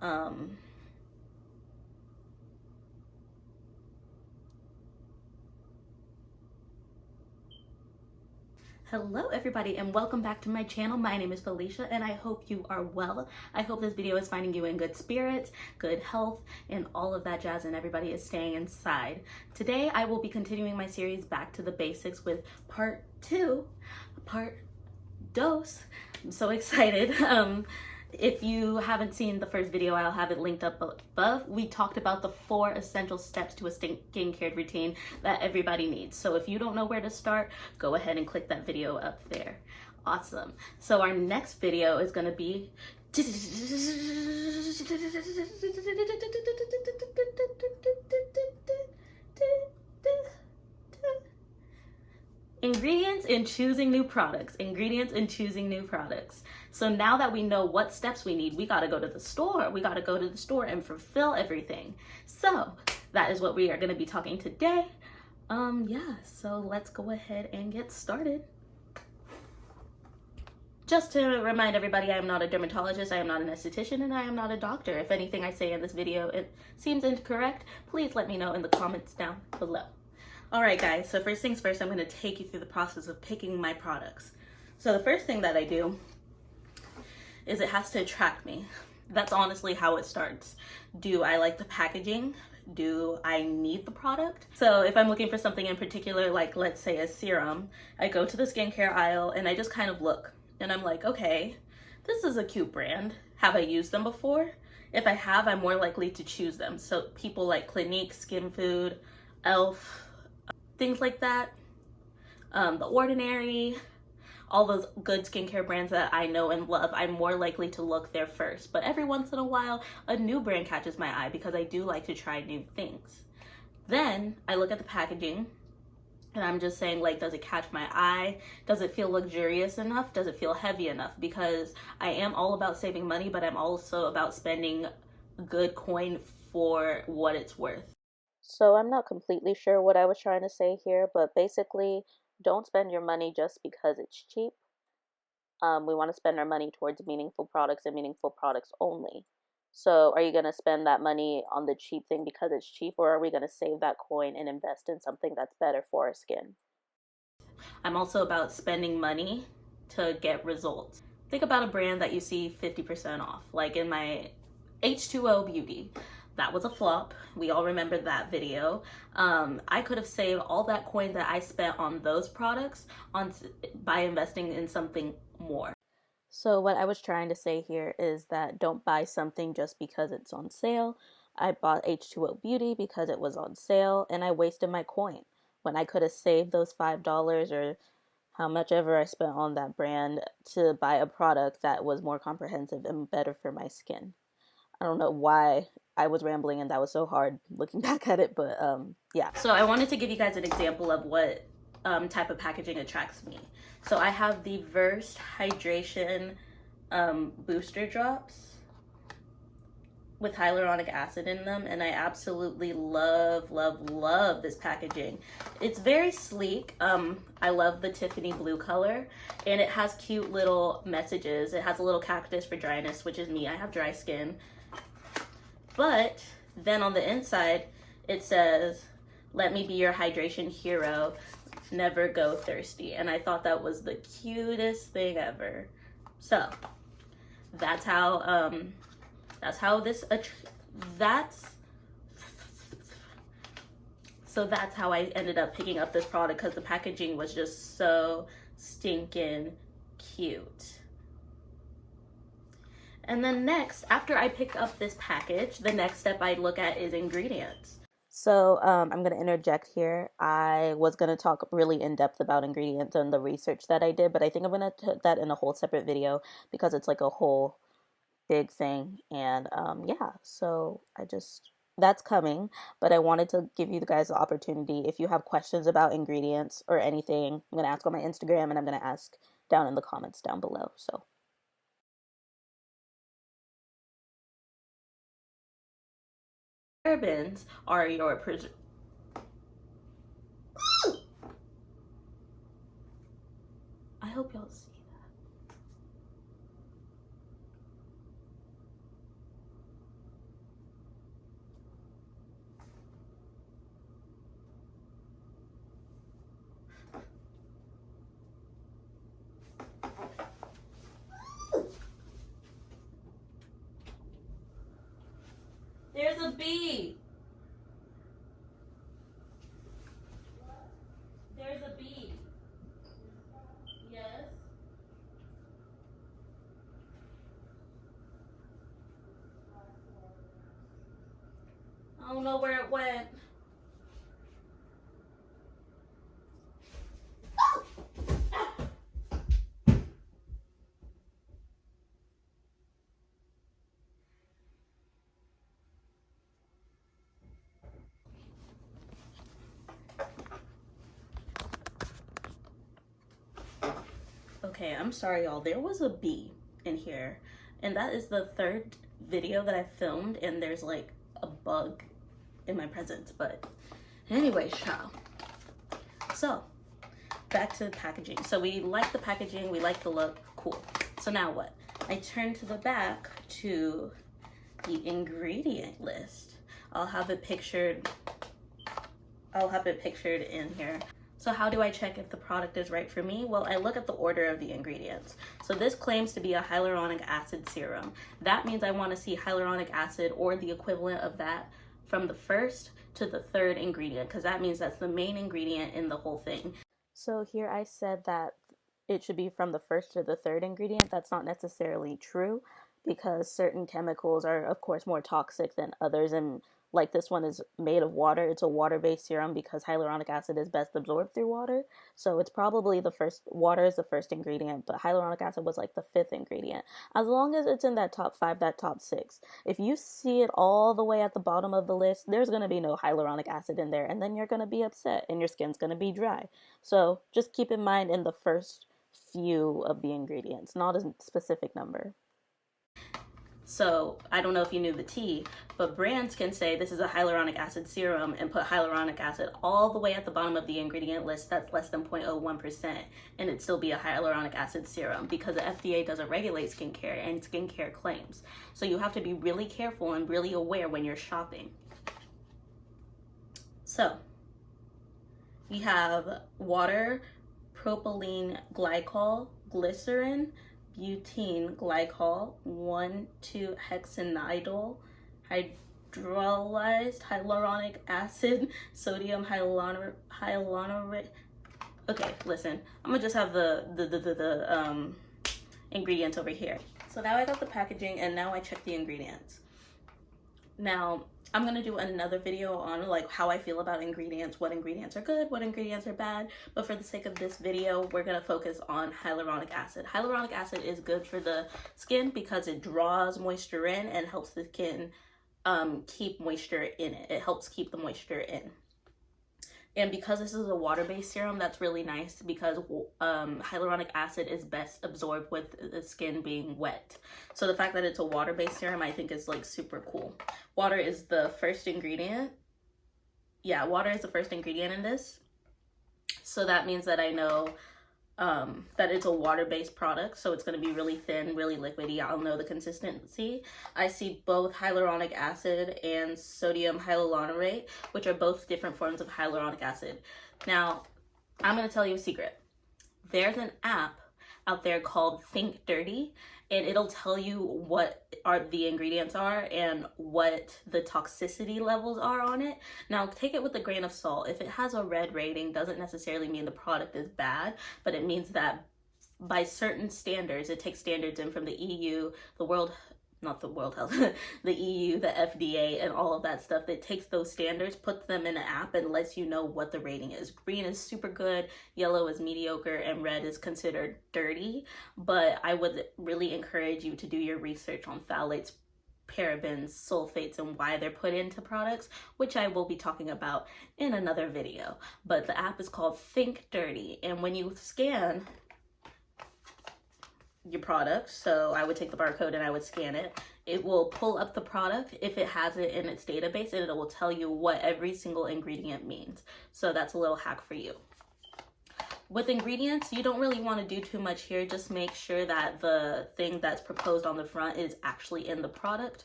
Um, Hello everybody and welcome back to my channel. My name is Felicia and I hope you are well. I hope this video is finding you in good spirits, good health, and all of that jazz, and everybody is staying inside. Today I will be continuing my series Back to the Basics with part 2, part dos. I'm so excited. If you haven't seen the first video, I'll have it linked up above. We talked about the 4 essential steps to a skincare routine that everybody needs. So if you don't know where to start, go ahead and click that video up there. Awesome. So our next video is going to be ingredients and choosing new products. Ingredients and choosing new products. So now that we know what steps we need, we got to go to the store. We got to go to the store and fulfill everything. So that is what we are going to be talking today. Yeah, so let's go ahead and get started. Just to remind everybody, I am not a dermatologist, I am not an esthetician, and I am not a doctor. If anything I say in this video it seems incorrect, please let me know in the comments down below. All right, guys, so first things first, I'm going to take you through the process of picking my products. So the first thing that I do is it has to attract me. That's honestly how it starts. Do I like the packaging? Do I need the product? So if I'm looking for something in particular, like let's say a serum, I go to the skincare aisle and I just kind of look and I'm like, okay, this is a cute brand. Have I used them before? If I have, I'm more likely to choose them. So people like Clinique, Skin Food, e.l.f., things like that, The Ordinary, all those good skincare brands that I know and love, I'm more likely to look there first. But every once in a while, a new brand catches my eye because I do like to try new things. Then I look at the packaging and I'm just saying, like, does it catch my eye? Does it feel luxurious enough? Does it feel heavy enough? Because I am all about saving money, but I'm also about spending good coin for what it's worth. So I'm not completely sure what I was trying to say here, but basically, don't spend your money just because it's cheap. We want to spend our money towards meaningful products and meaningful products only. So are you going to spend that money on the cheap thing because it's cheap, or are we going to save that coin and invest in something that's better for our skin? I'm also about spending money to get results. Think about a brand that you see 50% off, like in my H2O Beauty. That was a flop. We all remember that video. I could have saved all that coin that I spent on those products by investing in something more. So what I was trying to say here is that don't buy something just because it's on sale. I bought H2O Beauty because it was on sale and I wasted my coin when I could have saved those $5 or how much ever I spent on that brand to buy a product that was more comprehensive and better for my skin. I don't know why I was rambling and that was so hard looking back at it, but yeah. So I wanted to give you guys an example of what type of packaging attracts me. So I have the Versed Hydration booster drops with hyaluronic acid in them, and I absolutely love this packaging. It's very sleek. I love the Tiffany blue color, and it has cute little messages. It has a little cactus for dryness, which is me. I have dry skin. But then on the inside, it says, "Let me be your hydration hero. Never go thirsty." And I thought that was the cutest thing ever. So that's how that's how I ended up picking up this product, because the packaging was just so stinking cute. And then next, after I pick up this package, the next step I look at is ingredients. So I'm going to interject here. I was going to talk really in depth about ingredients and the research that I did, but I think I'm going to put that in a whole separate video because it's like a whole big thing. And yeah, so that's coming, but I wanted to give you guys the opportunity. If you have questions about ingredients or anything, I'm going to ask on my Instagram and I'm going to ask down in the comments down below. So parabens are your I hope y'all see. There's a bee. There's a bee. Yes. I don't know where it went. Okay, I'm sorry, y'all. There was a bee in here, and that is the third video that I filmed, and there's like a bug in my presence. But anyway, child. So back to the packaging. So we like the packaging, we like the look, cool. So now what? I turn to the back to the ingredient list. I'll have it pictured in here. So how do I check if the product is right for me? Well, I look at the order of the ingredients. So this claims to be a hyaluronic acid serum. That means I want to see hyaluronic acid or the equivalent of that from the first to the third ingredient, because that means that's the main ingredient in the whole thing. So here I said that it should be from the first to the third ingredient. That's not necessarily true, because certain chemicals are of course more toxic than others, and like this one is made of water. It's a water-based serum because hyaluronic acid is best absorbed through water. So it's probably the first, water is the first ingredient, but hyaluronic acid was like the fifth ingredient. As long as it's in that top 5, that top 6. If you see it all the way at the bottom of the list, there's going to be no hyaluronic acid in there, and then you're going to be upset and your skin's going to be dry. So just keep in mind in the first few of the ingredients, not a specific number. So I don't know if you knew the tea, but brands can say this is a hyaluronic acid serum and put hyaluronic acid all the way at the bottom of the ingredient list that's less than 0.01%, and it'd still be a hyaluronic acid serum because the FDA doesn't regulate skincare and skincare claims. So you have to be really careful and really aware when you're shopping. So we have water, propylene glycol, glycerin, butene glycol, 1,2-hexanidyl, hydrolyzed hyaluronic acid, sodium hyaluronate. Okay, listen, I'm gonna just have the ingredients over here. So now I got the packaging, and now I check the ingredients. Now I'm going to do another video on like how I feel about ingredients, what ingredients are good, what ingredients are bad. But for the sake of this video, we're going to focus on hyaluronic acid. Hyaluronic acid is good for the skin because it draws moisture in and helps the skin keep moisture in it. It helps keep the moisture in. And because this is a water-based serum, that's really nice because hyaluronic acid is best absorbed with the skin being wet. So the fact that it's a water-based serum, I think is like super cool. Water is the first ingredient. Yeah, water is the first ingredient in this. So that means that I know that it's a water-based product, so it's going to be really thin, really liquidy. I'll know the consistency. I see both hyaluronic acid and sodium hyaluronate, which are both different forms of hyaluronic acid. Now, I'm going to tell you a secret. There's an app out there called Think Dirty, and it'll tell you what the ingredients are and what the toxicity levels are on it. Now, take it with a grain of salt. If it has a red rating, doesn't necessarily mean the product is bad, but it means that by certain standards, it takes standards in from the EU, the EU, the FDA, and all of that stuff. That takes those standards, puts them in an app, and lets you know what the rating is. Green is super good, yellow is mediocre, and red is considered dirty. But I would really encourage you to do your research on phthalates, parabens, sulfates, and why they're put into products, which I will be talking about in another video. But the app is called Think Dirty, and when you scan your product, so I would take the barcode and I would scan it, it will pull up the product if it has it in its database, and it will tell you what every single ingredient means. So that's a little hack for you. With ingredients, you don't really want to do too much here. Just make sure that the thing that's proposed on the front is actually in the product.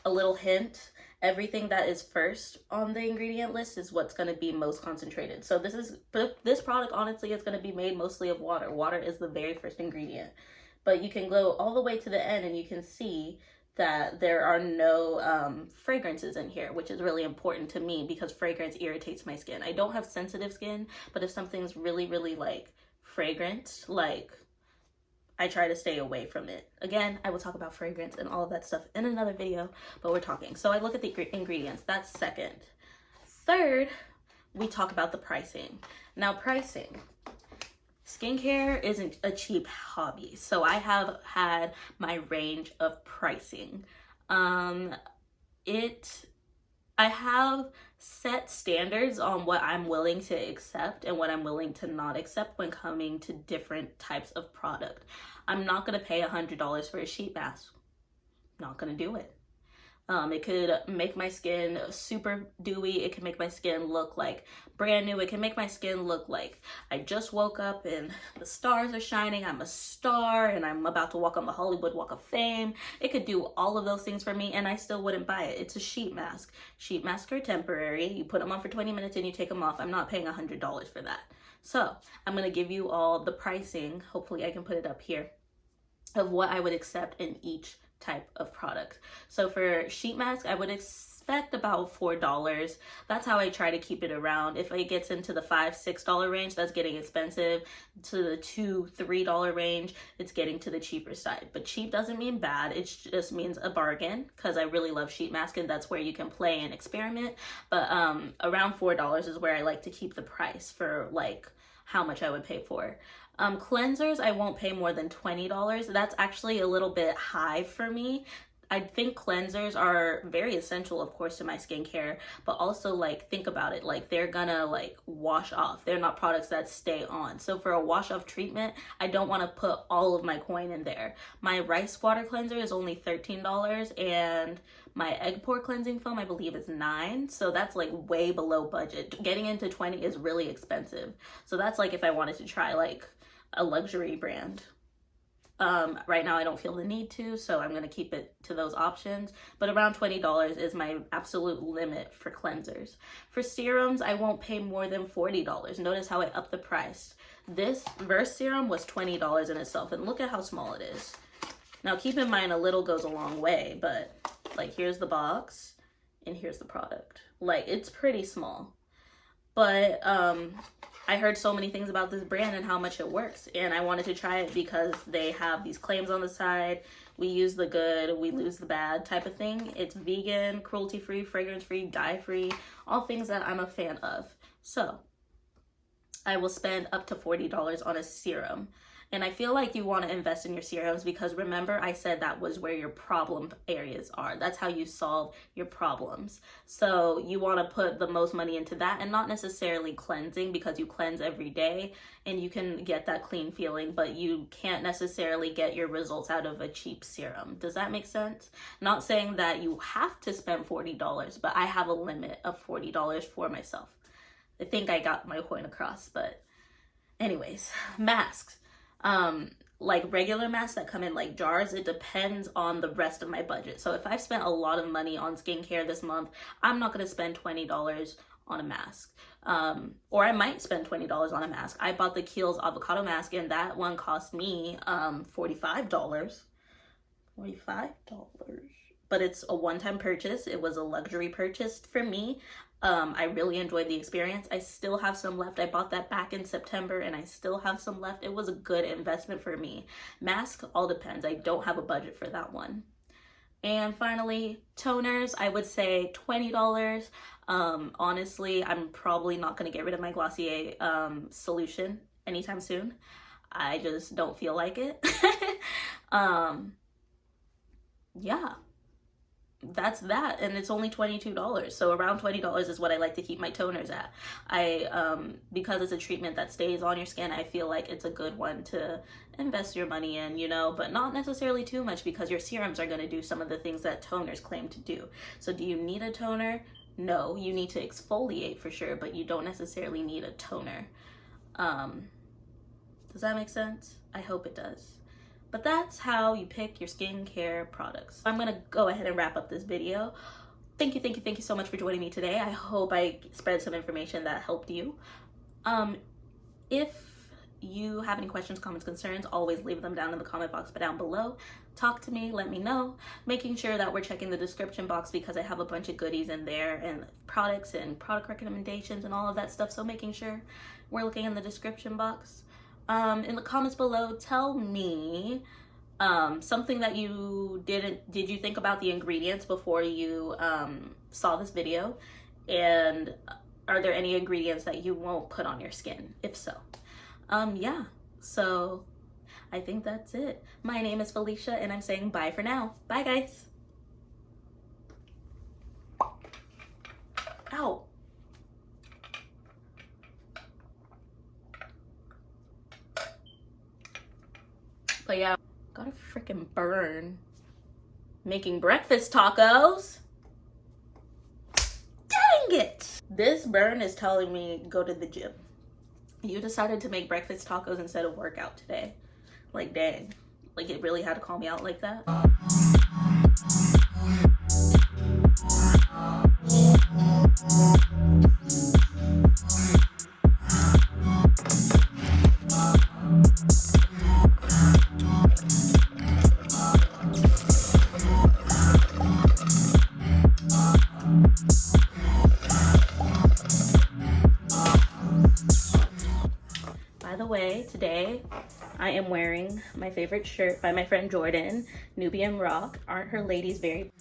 A little hint, everything that is first on the ingredient list is what's going to be most concentrated. So this product honestly is going to be made mostly of water. Water is the very first ingredient. But you can go all the way to the end and you can see that there are no fragrances in here, which is really important to me because fragrance irritates my skin. I don't have sensitive skin, but if something's really, really like fragrant, like I try to stay away from it. Again, I will talk about fragrance and all of that stuff in another video, but we're talking. So I look at the ingredients, that's second. Third, we talk about the pricing. Now pricing. Skincare isn't a cheap hobby, so I have had my range of pricing. I have set standards on what I'm willing to accept and what I'm willing to not accept when coming to different types of product. I'm not gonna pay $100 for a sheet mask. Not gonna do it. It could make my skin super dewy. It can make my skin look like brand new. It can make my skin look like I just woke up and the stars are shining. I'm a star and I'm about to walk on the Hollywood Walk of Fame. It could do all of those things for me and I still wouldn't buy it. It's a sheet mask. Sheet masks are temporary. You put them on for 20 minutes and you take them off. I'm not paying $100 for that. So I'm going to give you all the pricing. Hopefully I can put it up here of what I would accept in each type of product. So for sheet mask, I would expect about $4. That's how I try to keep it around. If it gets into the $5-6 range, that's getting expensive. To the $2-3 range, it's getting to the cheaper side. But cheap doesn't mean bad. It just means a bargain because I really love sheet mask and that's where you can play and experiment. But around $4 is where I like to keep the price for like how much I would pay for. Cleansers, I won't pay more than $20. That's actually a little bit high for me. I think cleansers are very essential, of course, to my skincare, but also like think about it, like they're gonna like wash off. They're not products that stay on. So for a wash off treatment, I don't want to put all of my coin in there. My rice water cleanser is only $13 and my egg pore cleansing foam, I believe, is $9. So that's like way below budget. Getting into 20 is really expensive. So that's like if I wanted to try like a luxury brand. Right now I don't feel the need to, so I'm going to keep it to those options, but around $20 is my absolute limit for cleansers. For serums, I won't pay more than $40. Notice how I upped the price. This Verse serum was $20 in itself, and look at how small it is. Now keep in mind a little goes a long way, but like here's the box and here's the product. Like it's pretty small, but I heard so many things about this brand and how much it works, and I wanted to try it because they have these claims on the side. We use the good, we lose the bad type of thing. It's vegan, cruelty-free, fragrance-free, dye-free, all things that I'm a fan of. So I will spend up to $40 on a serum. And I feel like you want to invest in your serums because remember I said that was where your problem areas are. That's how you solve your problems. So you want to put the most money into that and not necessarily cleansing because you cleanse every day and you can get that clean feeling, but you can't necessarily get your results out of a cheap serum. Does that make sense? Not saying that you have to spend $40, but I have a limit of $40 for myself. I think I got my point across, but anyways, masks. Like regular masks that come in like jars, it depends on the rest of my budget. So if I've spent a lot of money on skincare this month, I'm not going to spend $20 on a mask. Or I might spend $20 on a mask. I bought the Kiehl's avocado mask and that one cost me $45. But it's a one-time purchase. It was a luxury purchase for me. I really enjoyed the experience. I still have some left. I bought that back in September and I still have some left. It was a good investment for me. Mask, all depends. I don't have a budget for that one. And finally, toners, I would say $20. Honestly, I'm probably not going to get rid of my Glossier solution anytime soon. I just don't feel like it. Yeah. That's that, and it's only $22, so around $20 is what I like to keep my toners at. Because it's a treatment that stays on your skin, I feel like it's a good one to invest your money in, you know, but not necessarily too much because your serums are going to do some of the things that toners claim to do. So do you need a toner? No, you need to exfoliate for sure, but you don't necessarily need a toner. Does that make sense? I hope it does. But that's how you pick your skincare products. I'm gonna go ahead and wrap up this video. Thank you so much for joining me today. I hope I spread some information that helped you. If you have any questions, comments, concerns, always leave them down in the comment box down below. Talk to me, let me know. Making sure that we're checking the description box because I have a bunch of goodies in there and products and product recommendations and all of that stuff. So making sure we're looking in the description box. In the comments below, tell me something that you did you think about the ingredients before you saw this video, and are there any ingredients that you won't put on your skin? If so, yeah, so I think that's it. My name is Felicia and I'm saying bye for now. Bye guys. Ow. But yeah, got a freaking burn making breakfast tacos. Dang it! This burn is telling me go to the gym. You decided to make breakfast tacos instead of workout today. Like, dang. Like, it really had to call me out like that. By the way, today I am wearing my favorite shirt by my friend Jordan, Nubian Rock. Aren't her ladies very...